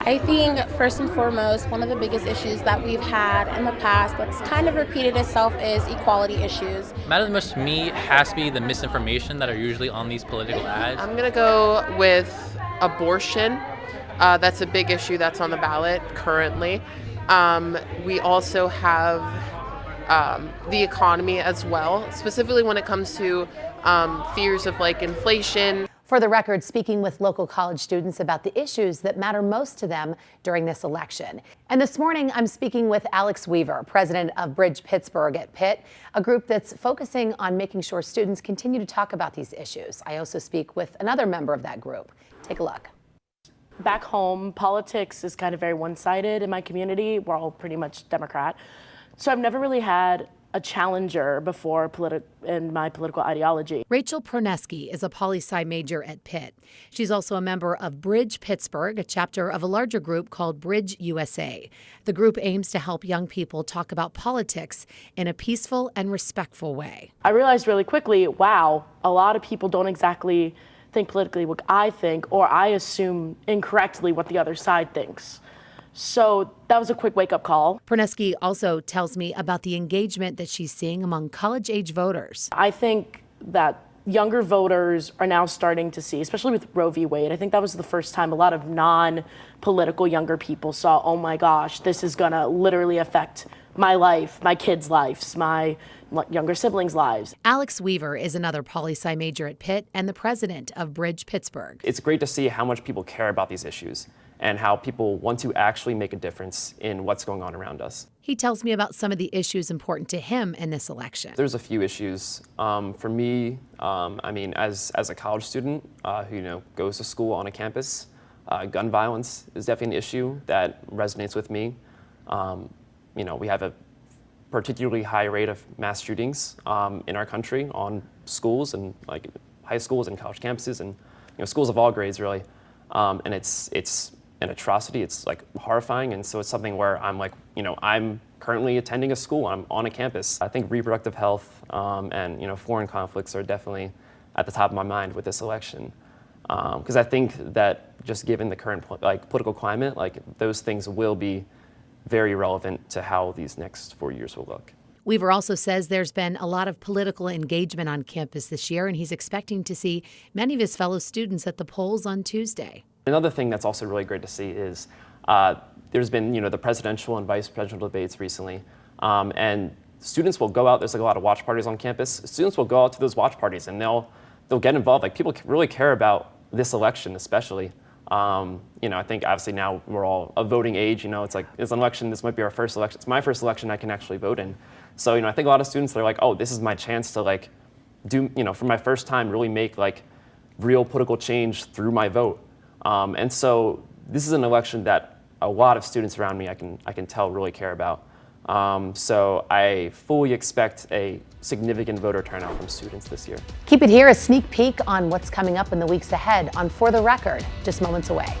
I think first and foremost, one of the biggest issues that we've had in the past that's kind of repeated itself is equality issues. Matters most to me has to be the misinformation that are usually on these political ads. I'm gonna go with abortion. That's a big issue that's on the ballot currently. We also have the economy as well, specifically when it comes to fears of like inflation. For the record, speaking with local college students about the issues that matter most to them during this election. And this morning, I'm speaking with Alex Weaver, president of Bridge Pittsburgh at Pitt, a group that's focusing on making sure students continue to talk about these issues. I also speak with another member of that group. Take a look. Back home, politics is kind of very one-sided in my community. We're all pretty much Democrat. So I've never really had a challenger before in my political ideology. Rachel Proneski is a poli-sci major at Pitt. She's also a member of Bridge Pittsburgh, a chapter of a larger group called Bridge USA. The group aims to help young people talk about politics in a peaceful and respectful way. I realized really quickly, wow, a lot of people don't exactly think politically what I think, or I assume incorrectly what the other side thinks. So that was a quick wake-up call. Proneski also tells me about the engagement that she's seeing among college-age voters. I think that younger voters are now starting to see, especially with Roe v. Wade, I think that was the first time a lot of non-political younger people saw, oh my gosh, this is gonna literally affect my life, my kids' lives, my younger siblings' lives. Alex Weaver is another poli-sci major at Pitt and the president of Bridge Pittsburgh. It's great to see how much people care about these issues and how people want to actually make a difference in what's going on around us. He tells me about some of the issues important to him in this election. There's a few issues. For me, I mean, as a college student who goes to school on a campus, gun violence is definitely an issue that resonates with me. We have a particularly high rate of mass shootings in our country on schools and like high schools and college campuses and schools of all grades really. And it's an atrocity. It's like horrifying, and so it's something where I'm like, I'm currently attending a school. I'm on a campus. I think reproductive health and foreign conflicts are definitely at the top of my mind with this election, because I think that just given the current political climate, those things will be very relevant to how these next 4 years will look. Weaver also says there's been a lot of political engagement on campus this year, and he's expecting to see many of his fellow students at the polls on Tuesday. Another thing that's also really great to see is there's been the presidential and vice presidential debates recently, and students will go out. There's a lot of watch parties on campus. Students will go out to those watch parties and they'll get involved. People really care about this election, especially. I think obviously now we're all of voting age. It's like it's an election. This might be our first election. It's my first election I can actually vote in. So I think a lot of students are like, oh, this is my chance to do for my first time really make real political change through my vote. And so this is an election that a lot of students around me I can tell really care about. So I fully expect a significant voter turnout from students this year. Keep it here, a sneak peek on what's coming up in the weeks ahead on For the Record, just moments away.